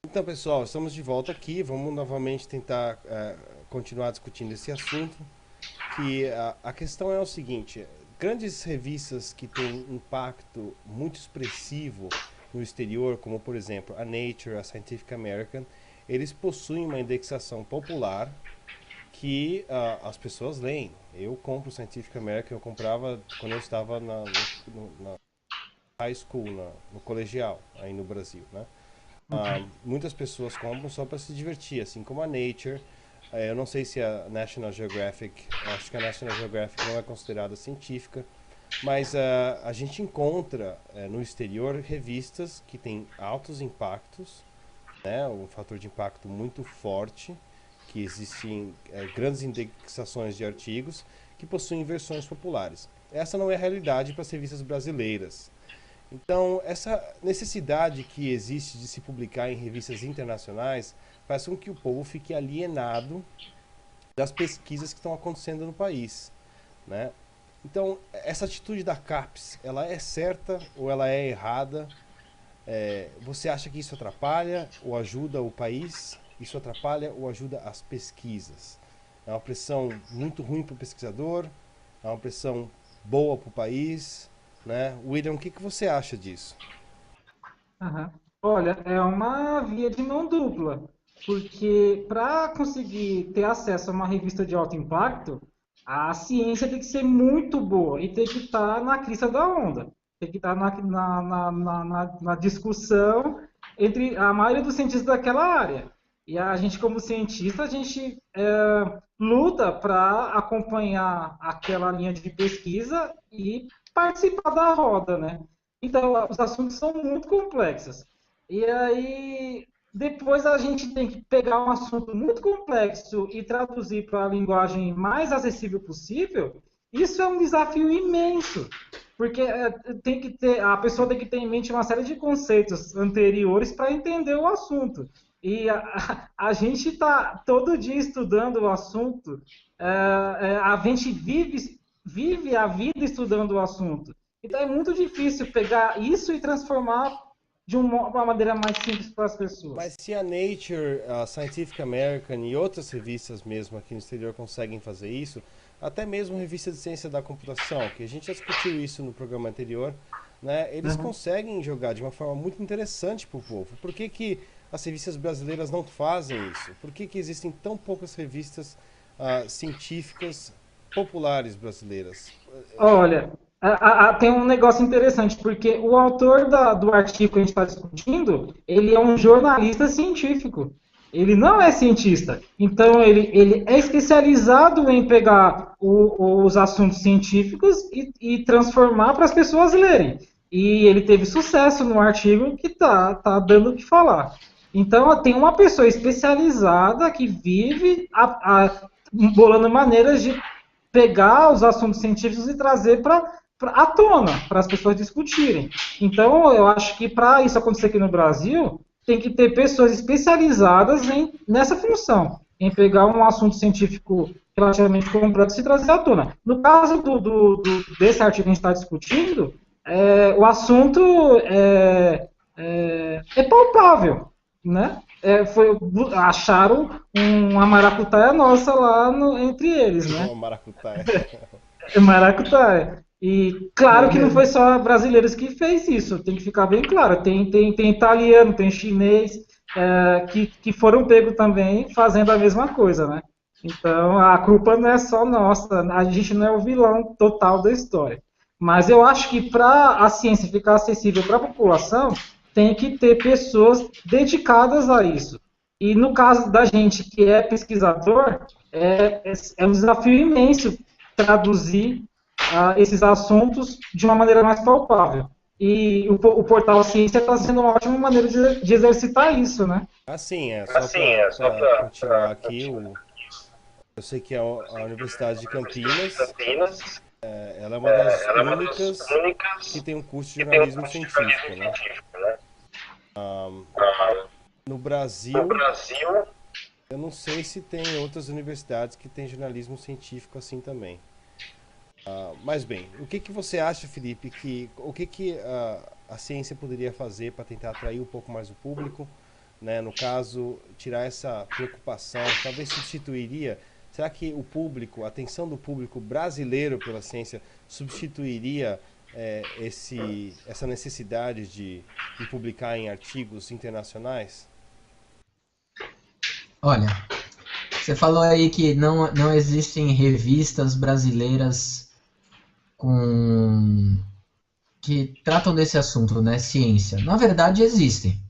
Então, pessoal, estamos de volta aqui. Vamos novamente tentar continuar discutindo esse assunto. Que a questão é o seguinte: grandes revistas que têm impacto muito expressivo no exterior, como por exemplo a Nature, a Scientific American, eles possuem uma indexação popular que as pessoas leem. Eu compro o Scientific American, eu comprava quando eu estava na high school, no colegial, aí no Brasil, né? Muitas pessoas compram só para se divertir, assim como a Nature. Eu não sei se a National Geographic, acho que a National Geographic não é considerada científica, mas a gente encontra no exterior revistas que têm altos impactos, né, um fator de impacto muito forte, que existem grandes indexações de artigos que possuem versões populares. Essa não é a realidade para as revistas brasileiras. Então, essa necessidade que existe de se publicar em revistas internacionais faz com que o povo fique alienado das pesquisas que estão acontecendo no país, né? Então, essa atitude da CAPES, ela é certa ou ela é errada? Você acha que isso atrapalha ou ajuda o país? Isso atrapalha ou ajuda as pesquisas? É uma pressão muito ruim para o pesquisador? É uma pressão boa para o país? Né? William, o que você acha disso? Aham. Olha, é uma via de mão dupla, porque para conseguir ter acesso a uma revista de alto impacto, a ciência tem que ser muito boa e tem que estar na crista da onda, tem que estar na discussão entre a maioria dos cientistas daquela área. E a gente, como cientista, a gente luta para acompanhar aquela linha de pesquisa e participar da roda, né? Então, os assuntos são muito complexos. E aí, depois a gente tem que pegar um assunto muito complexo e traduzir para a linguagem mais acessível possível. Isso é um desafio imenso, porque tem que ter, a pessoa tem que ter em mente uma série de conceitos anteriores para entender o assunto. E a gente está todo dia estudando o assunto, a gente vive a vida estudando o assunto. Então é muito difícil pegar isso e transformar de uma maneira mais simples para as Mas pessoas. se a Nature, a Scientific American e outras revistas mesmo aqui no exterior conseguem fazer isso, até mesmo revista de ciência da computação, que a gente já discutiu isso no programa anterior, né, eles Uhum. conseguem jogar de uma forma muito interessante para o povo. Por que, que as revistas brasileiras não fazem isso? Por que, que existem tão poucas revistas científicas populares brasileiras? Olha, tem um negócio interessante, porque o autor do artigo que a gente está discutindo, ele é um jornalista científico. Ele não é cientista. Então, ele é especializado em pegar os assuntos científicos e transformar para as pessoas lerem. E ele teve sucesso no artigo que tá dando o que falar. Então, tem uma pessoa especializada que vive bolando maneiras de pegar os assuntos científicos e trazer à tona, para as pessoas discutirem. Então, eu acho que para isso acontecer aqui no Brasil, tem que ter pessoas especializadas nessa função, em pegar um assunto científico relativamente complexo e trazer à tona. No caso desse artigo que a gente está discutindo, o assunto é palpável, né? Acharam uma maracutaia nossa lá entre eles, né? Uma maracutaia. Maracutaia. E claro que não foi só brasileiros que fez isso, tem que ficar bem claro. Tem italiano, tem chinês que foram pegos também fazendo a mesma coisa, né? Então a culpa não é só nossa, a gente não é o vilão total da história. Mas eu acho que para a ciência ficar acessível para a população, tem que ter pessoas dedicadas a isso. E no caso da gente que é pesquisador, é um desafio imenso traduzir esses assuntos de uma maneira mais palpável. E o portal Ciência está sendo uma ótima maneira de exercitar isso, né? Assim, só para continuar aqui, eu sei que a Universidade de Campinas, ela é uma das únicas que tem um curso de jornalismo científico, né? No Brasil, eu não sei se tem outras universidades que têm jornalismo científico assim também. Mas bem, o que você acha, Felipe, o que a ciência poderia fazer para tentar atrair um pouco mais o público? né? No caso, tirar essa preocupação, talvez substituiria. Será que o público, a atenção do público brasileiro pela ciência substituiria essa necessidade de publicar em artigos internacionais? Olha, você falou aí que não existem revistas brasileiras com que tratam desse assunto, né? Ciência. Na verdade, existem.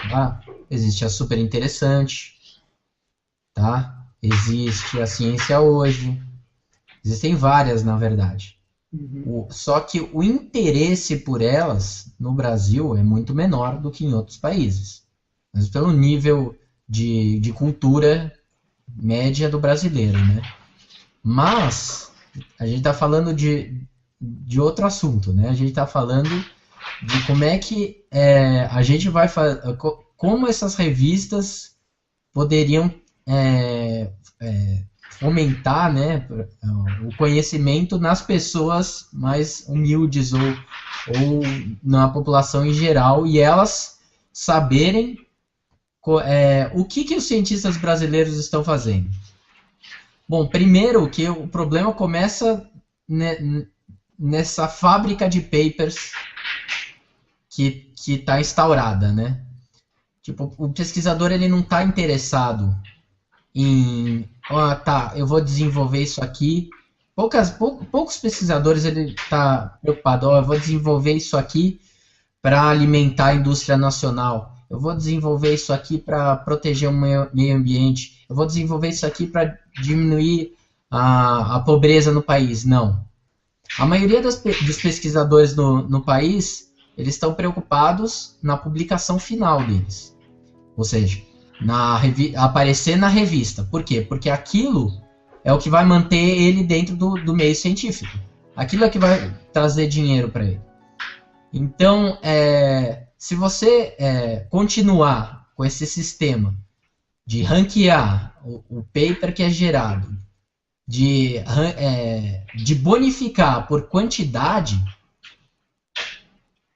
Tá? Existe a Super Interessante, tá? Existe a Ciência Hoje. Existem várias, na verdade. Só que o interesse por elas no Brasil é muito menor do que em outros países. Mas pelo nível de cultura média do brasileiro, né? Mas a gente está falando de outro assunto, né? A gente está falando de como é que a gente vai fazer, como essas revistas poderiam fomentar, né, o conhecimento nas pessoas mais humildes ou na população em geral, e elas saberem o que os cientistas brasileiros estão fazendo. Bom, primeiro que o problema começa nessa fábrica de papers que está instaurada, né? Tipo, o pesquisador ele não está interessado em, eu vou desenvolver isso aqui. Poucos pesquisadores ele está preocupado, eu vou desenvolver isso aqui para alimentar a indústria nacional. Eu vou desenvolver isso aqui para proteger o meio ambiente. Eu vou desenvolver isso aqui para diminuir a pobreza no país. Não. A maioria dos pesquisadores no país, eles estão preocupados na publicação final deles. Ou seja, aparecer na revista. Por quê? Porque aquilo é o que vai manter ele dentro do meio científico. Aquilo é que vai trazer dinheiro para ele. Então, se você continuar com esse sistema de ranquear o paper que é gerado, de bonificar por quantidade,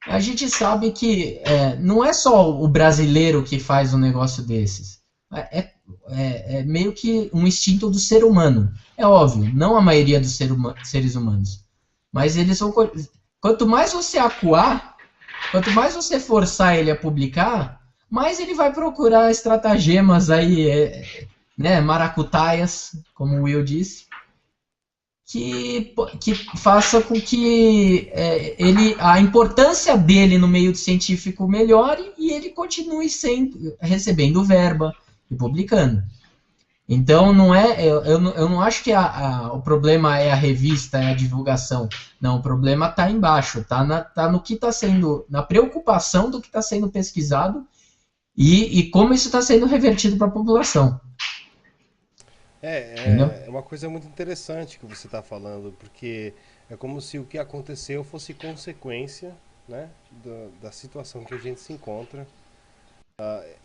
a gente sabe que não é só o brasileiro que faz um negócio desses. É meio que um instinto do ser humano. É óbvio, não a maioria dos seres humanos. Mas eles vão... Quanto mais você acuar, quanto mais você forçar ele a publicar, mais ele vai procurar estratagemas aí, né, maracutaias, como o Will disse, que faça com que a importância dele no meio científico melhore e ele continue recebendo verba e publicando. Então, eu não acho que o problema é a revista, é a divulgação. Não, o problema está embaixo, está no que está sendo, na preocupação do que está sendo pesquisado e como isso está sendo revertido para a população. É uma coisa muito interessante que você está falando, porque é como se o que aconteceu fosse consequência, né, da situação que a gente se encontra.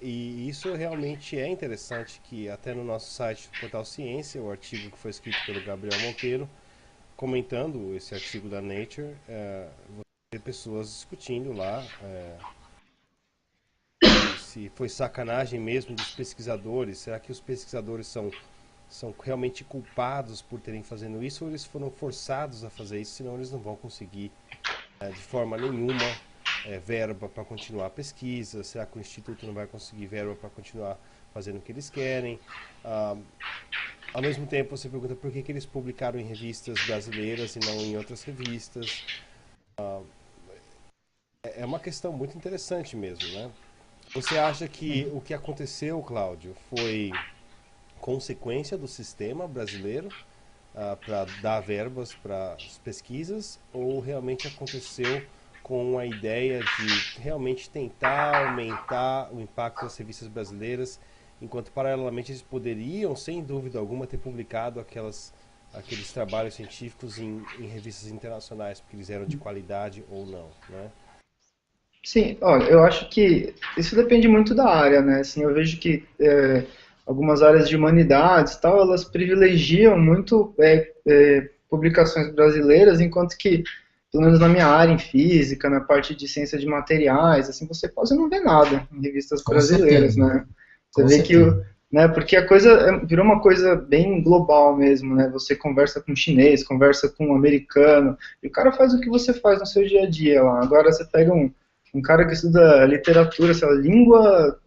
E isso realmente é interessante, que até no nosso site do Portal Ciência, o artigo que foi escrito pelo Gabriel Monteiro, comentando esse artigo da Nature, você vê pessoas discutindo lá se foi sacanagem mesmo dos pesquisadores, será que os pesquisadores são realmente culpados por terem fazendo isso, ou eles foram forçados a fazer isso, senão eles não vão conseguir de forma nenhuma verba para continuar a pesquisa. Será que o Instituto não vai conseguir verba para continuar fazendo o que eles querem? Ao mesmo tempo, você pergunta por que eles publicaram em revistas brasileiras e não em outras revistas. É uma questão muito interessante mesmo, né? Você acha que o que aconteceu, Cláudio, foi consequência do sistema brasileiro para dar verbas para as pesquisas, ou realmente aconteceu com a ideia de realmente tentar aumentar o impacto das revistas brasileiras, enquanto paralelamente eles poderiam, sem dúvida alguma, ter publicado aqueles trabalhos científicos em revistas internacionais, porque eles eram de qualidade ou não, né? Sim, olha, eu acho que isso depende muito da área, né? Assim, eu vejo que algumas áreas de humanidades e tal, elas privilegiam muito publicações brasileiras, enquanto que pelo menos na minha área, em física, na parte de ciência de materiais, assim, você quase não vê nada em revistas Com brasileiras, certeza. né? Você Com vê que, certeza. né, porque a coisa virou uma coisa bem global mesmo, né? Você conversa com um chinês, conversa com um americano, e o cara faz o que você faz no seu dia a dia lá. Agora você pega um cara que estuda literatura, sei lá, língua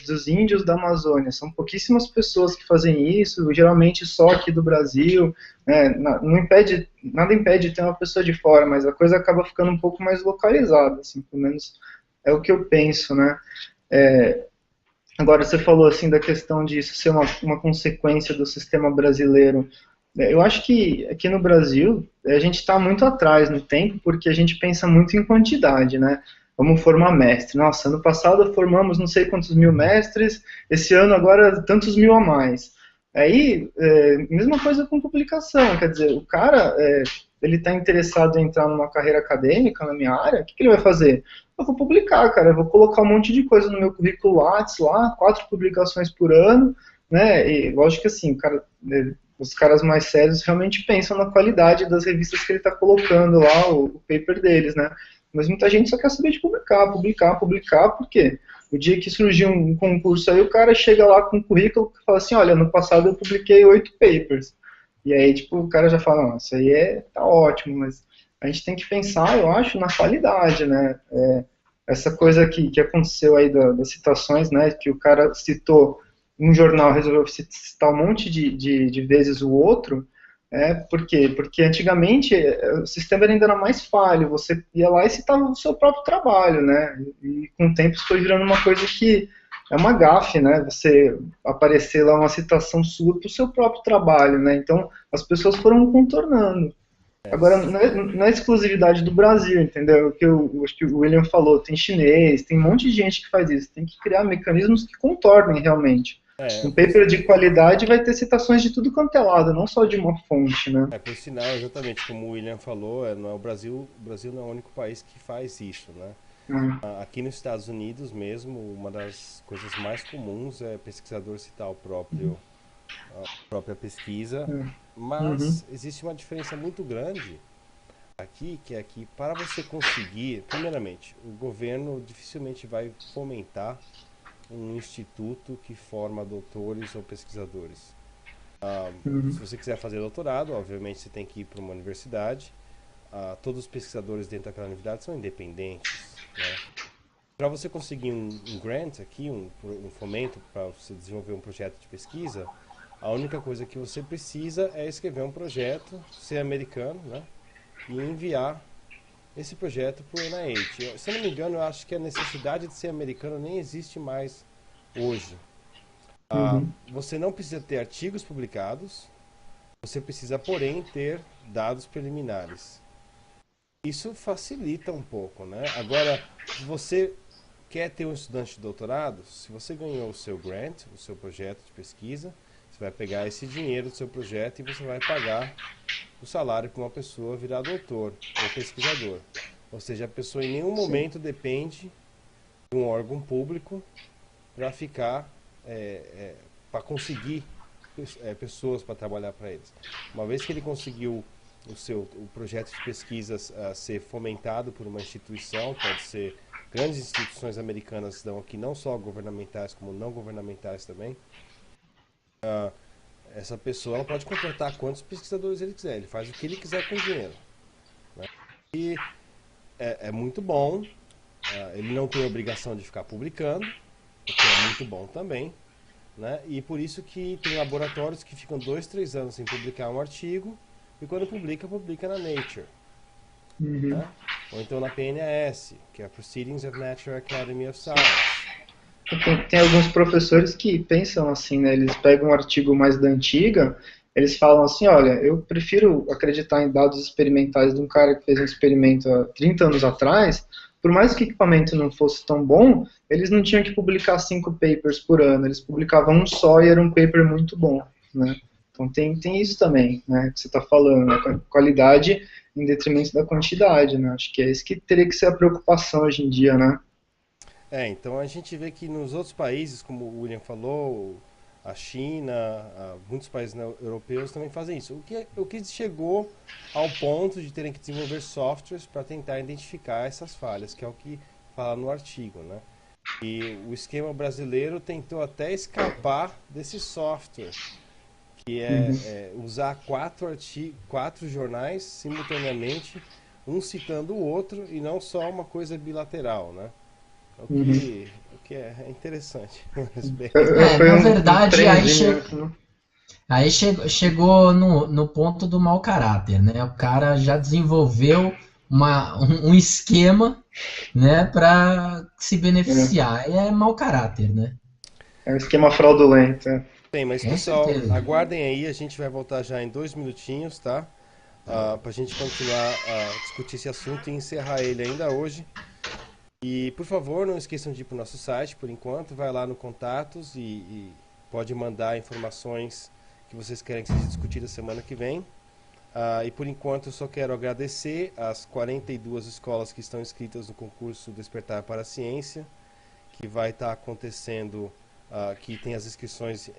dos índios da Amazônia. São pouquíssimas pessoas que fazem isso, geralmente só aqui do Brasil, né? Não impede, nada impede de ter uma pessoa de fora, mas a coisa acaba ficando um pouco mais localizada, assim, pelo menos é o que eu penso, né? Agora, você falou assim da questão de isso ser uma consequência do sistema brasileiro. Eu acho que aqui no Brasil a gente está muito atrás no tempo porque a gente pensa muito em quantidade, né? Vamos formar mestre. Nossa, ano passado formamos não sei quantos mil mestres, esse ano agora tantos mil a mais. Aí, mesma coisa com publicação, quer dizer, o cara, ele está interessado em entrar numa carreira acadêmica na minha área, o que ele vai fazer? Eu vou publicar, cara, eu vou colocar um monte de coisa no meu currículo Lattes lá, 4 publicações por ano, né, e lógico que assim, cara, os caras mais sérios realmente pensam na qualidade das revistas que ele está colocando lá, o paper deles, né, mas muita gente só quer saber de publicar, publicar, publicar, por quê? O dia que surgir um concurso aí, o cara chega lá com um currículo e fala assim, olha, no passado eu publiquei 8 papers, e aí, tipo, o cara já fala, não, isso aí tá ótimo, mas a gente tem que pensar, eu acho, na qualidade, né? Essa coisa que aconteceu aí das citações, né? Que o cara citou um jornal, resolveu citar um monte de vezes o outro. Por quê? Porque antigamente o sistema ainda era mais falho, você ia lá e citava o seu próprio trabalho, né? E com o tempo isso foi virando uma coisa que é uma gafe, né? Você aparecer lá uma citação sua para o seu próprio trabalho, né? Então as pessoas foram contornando. Agora, não é exclusividade do Brasil, entendeu? O que acho que o William falou, tem chinês, tem um monte de gente que faz isso. Tem que criar mecanismos que contornem realmente. Um Por paper de qualidade vai ter citações de tudo quanto é lado, não só de uma fonte, né? por sinal, exatamente como o William falou, não é o Brasil não é o único país que faz isso, né? Aqui nos Estados Unidos mesmo, uma das coisas mais comuns é pesquisador citar a própria pesquisa, Uhum. mas existe uma diferença muito grande aqui, que é que para você conseguir, primeiramente, o governo dificilmente vai fomentar um instituto que forma doutores ou pesquisadores. Se Uhum. você quiser fazer doutorado, obviamente você tem que ir para uma universidade. Todos os pesquisadores dentro daquela universidade são independentes, né? Para você conseguir um grant aqui, um fomento para você desenvolver um projeto de pesquisa, a única coisa que você precisa é escrever um projeto, ser americano, né? E enviar esse projeto para o NIH. Se eu não me engano, eu acho que a necessidade de ser americano nem existe mais hoje. Uhum. Você não precisa ter artigos publicados, você precisa, porém, ter dados preliminares. Isso facilita um pouco, né? Agora, se você quer ter um estudante de doutorado, se você ganhou o seu grant, o seu projeto de pesquisa, você vai pegar esse dinheiro do seu projeto e você vai pagar o salário para uma pessoa virar doutor ou pesquisador. Ou seja, a pessoa em nenhum Sim. momento depende de um órgão público para ficar, para conseguir pessoas para trabalhar para eles. Uma vez que ele conseguiu o projeto de pesquisa ser fomentado por uma instituição, pode ser grandes instituições americanas dão aqui, não só governamentais como não governamentais também, essa pessoa ela pode contratar quantos pesquisadores ele quiser, ele faz o que ele quiser com o dinheiro, né? E é muito bom, ele não tem obrigação de ficar publicando, o que é muito bom também, né? E por isso que tem laboratórios que ficam 2, 3 anos sem publicar um artigo, e quando publica na Nature, Uhum. né? Ou então na PNAS, que é a Proceedings of Natural Academy of Science. Tem alguns professores que pensam assim, né? Eles pegam um artigo mais da antiga, eles falam assim, olha, eu prefiro acreditar em dados experimentais de um cara que fez um experimento há 30 anos atrás, por mais que o equipamento não fosse tão bom, eles não tinham que publicar 5 papers por ano, eles publicavam um só e era um paper muito bom, né? Então tem isso também, né, que você está falando, né, qualidade em detrimento da quantidade, né? Acho que é isso que teria que ser a preocupação hoje em dia, né? Então a gente vê que nos outros países, como o William falou, a China, muitos países europeus também fazem isso. O que chegou ao ponto de terem que desenvolver softwares para tentar identificar essas falhas, que é o que fala no artigo, né? E o esquema brasileiro tentou até escapar desse software, que é usar quatro jornais simultaneamente, um citando o outro, e não só uma coisa bilateral, né? O que é interessante. Na verdade, aí chegou no ponto do mau caráter, né? O cara já desenvolveu um esquema, né, para se beneficiar. É mau caráter, né? É um esquema fraudulento. Bem, mas pessoal, aguardem aí, a gente vai voltar já em 2 minutinhos, tá? Pra gente continuar a discutir esse assunto e encerrar ele ainda hoje. E, por favor, não esqueçam de ir para o nosso site, por enquanto. Vai lá no Contatos e pode mandar informações que vocês querem que seja discutida semana que vem. E, por enquanto, eu só quero agradecer as 42 escolas que estão inscritas no concurso Despertar para a Ciência, que vai estar acontecendo, que tem as inscrições,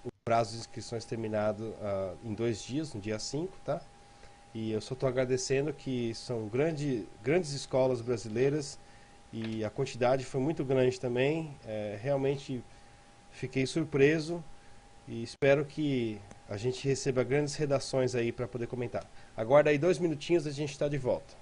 o prazo de inscrições terminado em 2 dias, no dia 5, tá? E eu só estou agradecendo, que são grandes escolas brasileiras e a quantidade foi muito grande também. Realmente fiquei surpreso e espero que a gente receba grandes redações aí para poder comentar. Aguarda aí 2 minutinhos, a gente está de volta.